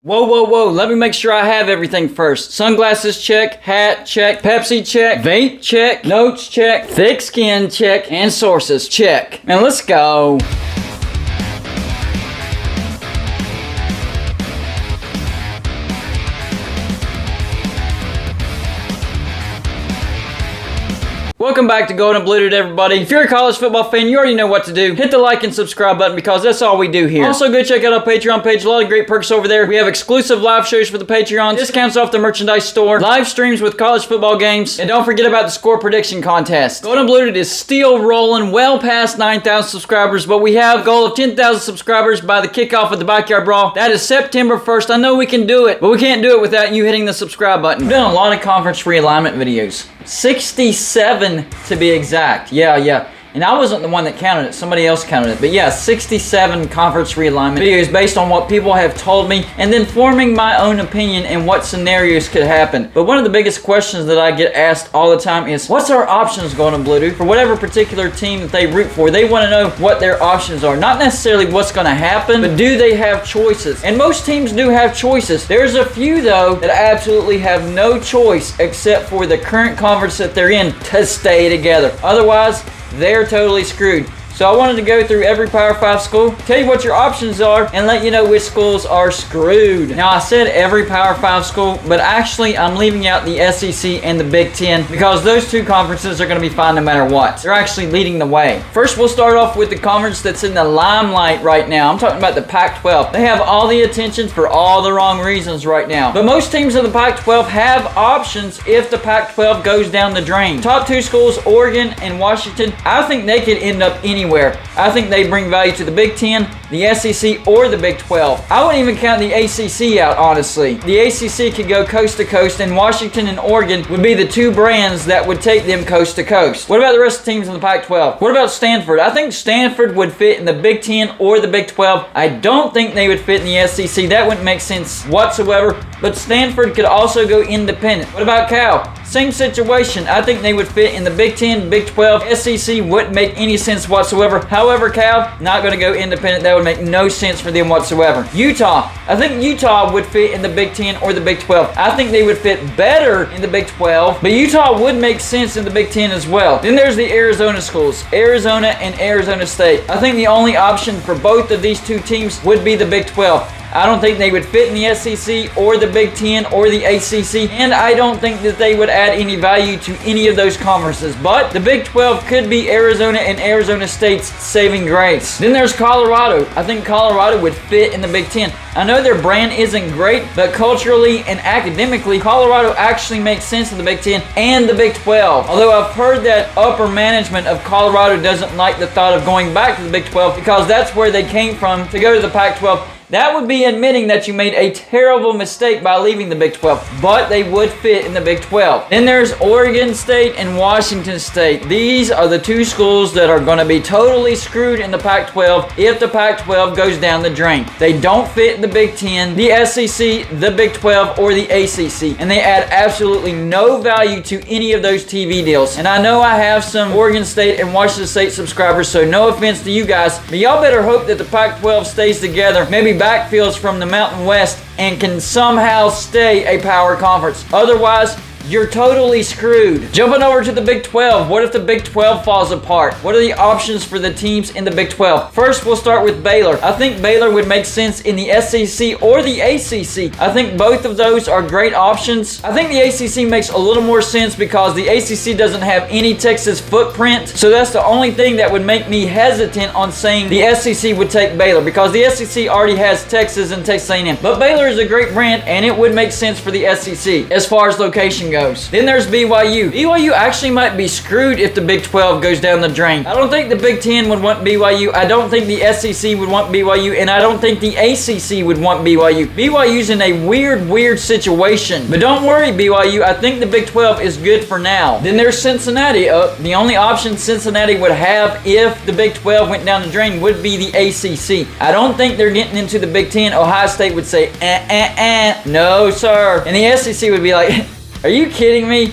Whoa, whoa, whoa, let me make sure I have everything first. Sunglasses check, hat check, Pepsi check, vape check, notes check, thick skin check, and sources check. Man, let's go. Welcome back to Golden Blued, everybody. If you're a college football fan, you already know what to do. Hit the like and subscribe button because that's all we do here. Also, go check out our Patreon page. A lot of great perks over there. We have exclusive live shows for the Patreons, discounts off the merchandise store, live streams with college football games, and don't forget about the score prediction contest. Golden Blued is still rolling well past 9,000 subscribers, but we have a goal of 10,000 subscribers by the kickoff of the Backyard Brawl. That is September 1st. I know we can do it, but we can't do it without you hitting the subscribe button. We've done a lot of conference realignment videos. 67 to be exact. Yeah. And I wasn't the one that counted it. Somebody else counted it. But yeah, 67 conference realignment videos based on what people have told me and then forming my own opinion and what scenarios could happen. But one of the biggest questions that I get asked all the time is, what's our options, Golden Blued? For whatever particular team that they root for, they want to know what their options are. Not necessarily what's going to happen, but do they have choices? And most teams do have choices. There's a few, though, that absolutely have no choice except for the current conference that they're in to stay together. Otherwise, they're totally screwed. So I wanted to go through every Power 5 school, tell you what your options are, and let you know which schools are screwed. Now, I said every Power 5 school, but actually I'm leaving out the SEC and the Big Ten because those two conferences are going to be fine no matter what. They're actually leading the way. First, we'll start off with the conference that's in the limelight right now. I'm talking about the Pac-12. They have all the attention for all the wrong reasons right now. But most teams in the Pac-12 have options if the Pac-12 goes down the drain. Top two schools, Oregon and Washington, I think they could end up anywhere. I think they bring value to the Big Ten, the SEC, or the Big 12. I wouldn't even count the ACC out, honestly. The ACC could go coast to coast, and Washington and Oregon would be the two brands that would take them coast to coast. What about the rest of the teams in the Pac-12? What about Stanford? I think Stanford would fit in the Big 10 or the Big 12. I don't think they would fit in the SEC. That wouldn't make sense whatsoever. But Stanford could also go independent. What about Cal? Same situation. I think they would fit in the Big 10, Big 12. SEC wouldn't make any sense whatsoever. However, Cal, not going to go independent. That would make no sense for them whatsoever. Utah. I think Utah would fit in the Big 10 or the Big 12. I think they would fit better in the Big 12, but Utah would make sense in the Big 10 as well. Then there's the Arizona schools, Arizona and Arizona State. I think the only option for both of these two teams would be the Big 12. I don't think they would fit in the SEC or the Big 10 or the ACC, and I don't think that they would add any value to any of those conferences. But the Big 12 could be Arizona and Arizona State's saving grace. Then there's Colorado. I think Colorado would fit in the Big 10. I know their brand isn't great, but culturally and academically, Colorado actually makes sense in the Big 10 and the Big 12. Although I've heard that upper management of Colorado doesn't like the thought of going back to the Big 12 because that's where they came from to go to the Pac-12. That would be admitting that you made a terrible mistake by leaving the Big 12, but they would fit in the Big 12. Then there's Oregon State and Washington State. These are the two schools that are going to be totally screwed in the Pac-12 if the Pac-12 goes down the drain. They don't fit in the Big 10, the SEC, the Big 12, or the ACC, and they add absolutely no value to any of those TV deals. And I know I have some Oregon State and Washington State subscribers, so no offense to you guys, but y'all better hope that the Pac-12 stays together. Maybe backfields from the Mountain West and can somehow stay a power conference. Otherwise, you're totally screwed. Jumping over to the Big 12. What if the Big 12 falls apart? What are the options for the teams in the Big 12? First, we'll start with Baylor. I think Baylor would make sense in the SEC or the ACC. I think both of those are great options. I think the ACC makes a little more sense because the ACC doesn't have any Texas footprint. So that's the only thing that would make me hesitant on saying the SEC would take Baylor because the SEC already has Texas and Texas A&M. But Baylor is a great brand and it would make sense for the SEC as far as location goes. Then there's BYU. BYU actually might be screwed if the Big 12 goes down the drain. I don't think the Big 10 would want BYU. I don't think the SEC would want BYU. And I don't think the ACC would want BYU. BYU's in a weird situation. But don't worry, BYU. I think the Big 12 is good for now. Then there's Cincinnati. The only option Cincinnati would have if the Big 12 went down the drain would be the ACC. I don't think they're getting into the Big 10. Ohio State would say, no, sir. And the SEC would be like, are you kidding me?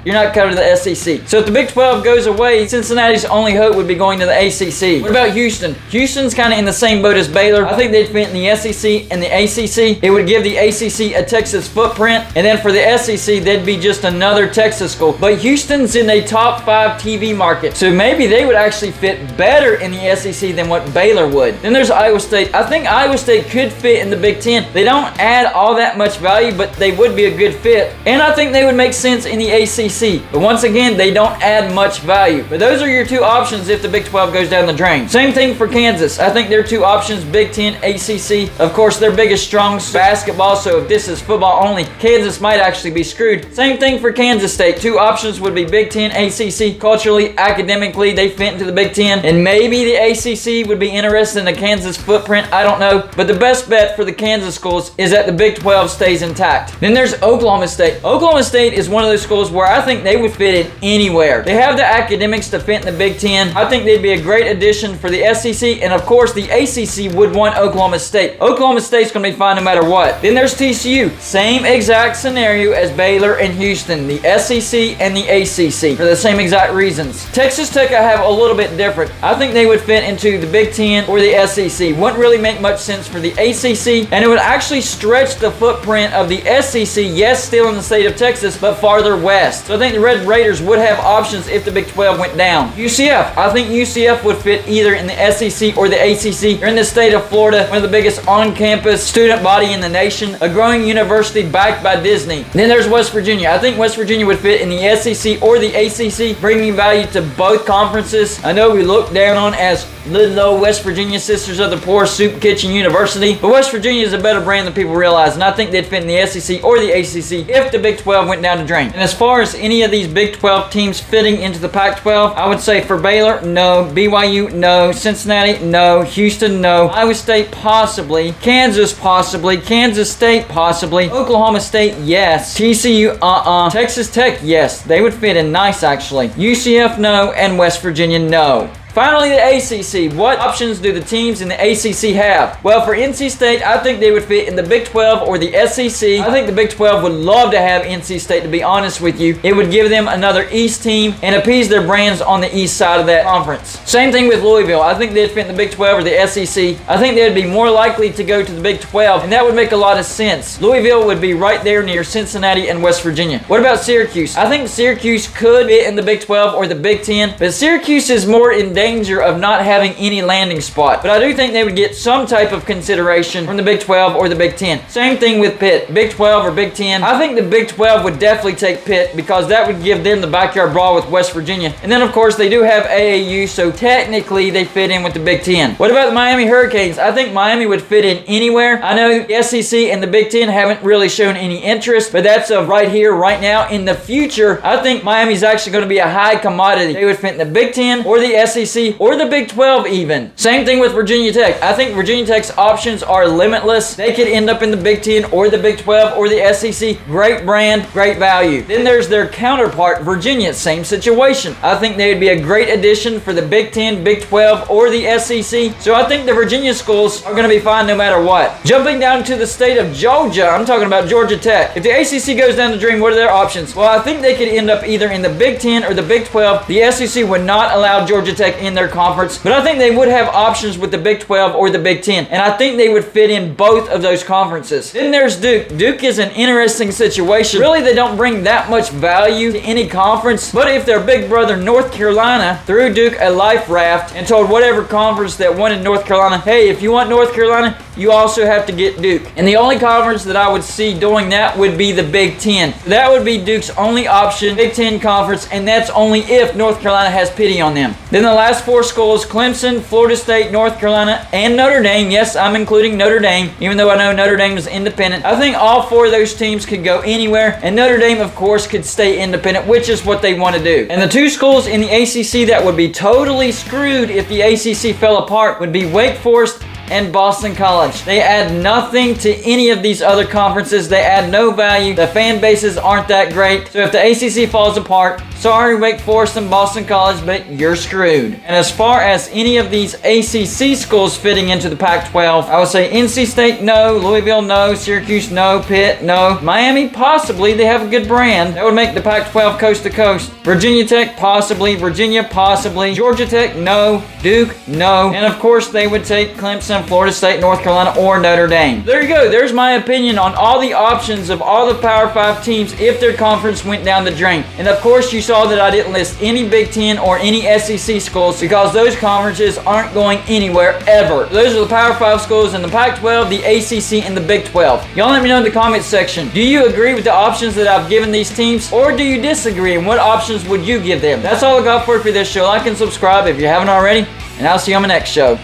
you're not coming to the SEC. So if the Big 12 goes away, Cincinnati's only hope would be going to the ACC. What about Houston? Houston's kind of in the same boat as Baylor. I think they'd fit in the SEC and the ACC. It would give the ACC a Texas footprint, and then for the SEC, they'd be just another Texas school. But Houston's in a top 5 TV market, so maybe they would actually fit better in the SEC than what Baylor would. Then there's Iowa State. I think Iowa State could fit in the Big 10. They don't add all that much value, but they would be a good fit. And I think they would make sense in the ACC. But once again, they don't add much value. But those are your two options if the Big 12 goes down the drain. Same thing for Kansas. I think their two options, Big 10, ACC. Of course, their biggest strong's basketball, so if this is football only, Kansas might actually be screwed. Same thing for Kansas State. Two options would be Big 10, ACC. Culturally, academically, they fit into the Big 10. And maybe the ACC would be interested in the Kansas footprint. I don't know. But the best bet for the Kansas schools is that the Big 12 stays intact. Then there's Oklahoma State. Oklahoma State is one of those schools where I think they would fit in anywhere. They have the academics to fit in the Big 10. I think they'd be a great addition for the SEC, and of course the ACC would want Oklahoma State. Oklahoma State's going to be fine no matter what. Then there's TCU. Same exact scenario as Baylor and Houston, the SEC and the ACC, for the same exact reasons. Texas Tech I have a little bit different. I think they would fit into the Big 10 or the SEC. Wouldn't really make much sense for the ACC, and it would actually stretch the footprint of the SEC, yes, still in the state of Texas, but farther west. So I think the Red Raiders would have options if the Big 12 went down. UCF. I think UCF would fit either in the SEC or the ACC. You're in the state of Florida, one of the biggest on-campus student body in the nation, a growing university backed by Disney. Then there's West Virginia. I think West Virginia would fit in the SEC or the ACC, bringing value to both conferences. I know we look down on as little old West Virginia Sisters of the Poor Soup Kitchen University, but West Virginia is a better brand than people realize, and I think they'd fit in the SEC or the ACC if the Big 12 went down the drain. And as far as any of these Big 12 teams fitting into the Pac-12, I would say for Baylor, no. BYU, no. Cincinnati, no. Houston, no. Iowa State, possibly. Kansas, possibly. Kansas State, possibly. Oklahoma State, yes. TCU, Texas Tech, yes. They would fit in nice, actually. UCF, no. And West Virginia, no. Finally, the ACC. What options do the teams in the ACC have? Well, for NC State, I think they would fit in the Big 12 or the SEC. I think the Big 12 would love to have NC State, to be honest with you. It would give them another East team and appease their brands on the East side of that conference. Same thing with Louisville. I think they'd fit in the Big 12 or the SEC. I think they'd be more likely to go to the Big 12, and that would make a lot of sense. Louisville would be right there near Cincinnati and West Virginia. What about Syracuse? I think Syracuse could fit in the Big 12 or the Big 10, but Syracuse is more in danger of not having any landing spot. But I do think they would get some type of consideration from the Big 12 or the Big 10. Same thing with Pitt. Big 12 or Big 10. I think the Big 12 would definitely take Pitt because that would give them the backyard brawl with West Virginia. And then, of course, they do have AAU, so technically they fit in with the Big 10. What about the Miami Hurricanes? I think Miami would fit in anywhere. I know the SEC and the Big 10 haven't really shown any interest, but that's right here, right now. In the future, I think Miami's actually going to be a high commodity. They would fit in the Big 10 or the SEC or the Big 12 even. Same thing with Virginia Tech. I think Virginia Tech's options are limitless. They could end up in the Big 10 or the Big 12 or the SEC. Great brand, great value. Then there's their counterpart, Virginia. Same situation. I think they would be a great addition for the Big 10, Big 12, or the SEC. So I think the Virginia schools are going to be fine no matter what. Jumping down to the state of Georgia, I'm talking about Georgia Tech. If the ACC goes down the drain, what are their options? Well, I think they could end up either in the Big 10 or the Big 12. The SEC would not allow Georgia Tech in their conference, but I think they would have options with the Big 12 or the Big 10, and I think they would fit in both of those conferences. Then there's Duke. Duke is an interesting situation. Really, they don't bring that much value to any conference, but if their big brother North Carolina threw Duke a life raft and told whatever conference that wanted North Carolina, hey, if you want North Carolina, you also have to get Duke. And the only conference that I would see doing that would be the Big 10. That would be Duke's only option, Big 10 conference, and that's only if North Carolina has pity on them. Then the last four schools, Clemson, Florida State, North Carolina, and Notre Dame. Yes, I'm including Notre Dame, even though I know Notre Dame is independent. I think all four of those teams could go anywhere, and Notre Dame, of course, could stay independent, which is what they want to do. And the two schools in the ACC that would be totally screwed if the ACC fell apart would be Wake Forest and Boston College. They add nothing to any of these other conferences. They add no value. The fan bases aren't that great. So if the ACC falls apart, Sorry, Wake Forest and Boston College, but you're screwed. And as far as any of these ACC schools fitting into the Pac-12, I would say NC State, no. Louisville, no. Syracuse, no. Pitt, no. Miami, possibly. They have a good brand. That would make the Pac-12 coast to coast. Virginia Tech, possibly. Virginia, possibly. Georgia Tech, no. Duke, no. And of course, they would take Clemson, Florida State, North Carolina, or Notre Dame. There you go. There's my opinion on all the options of all the Power 5 teams if their conference went down the drain. And of course, you saw that I didn't list any Big Ten or any SEC schools because those conferences aren't going anywhere ever. Those are the Power 5 schools in the Pac-12, the ACC, and the Big 12. Y'all let me know in the comments section. Do you agree with the options that I've given these teams, or do you disagree, and what options would you give them? That's all I got for you for this show. Like and subscribe if you haven't already, and I'll see you on the next show.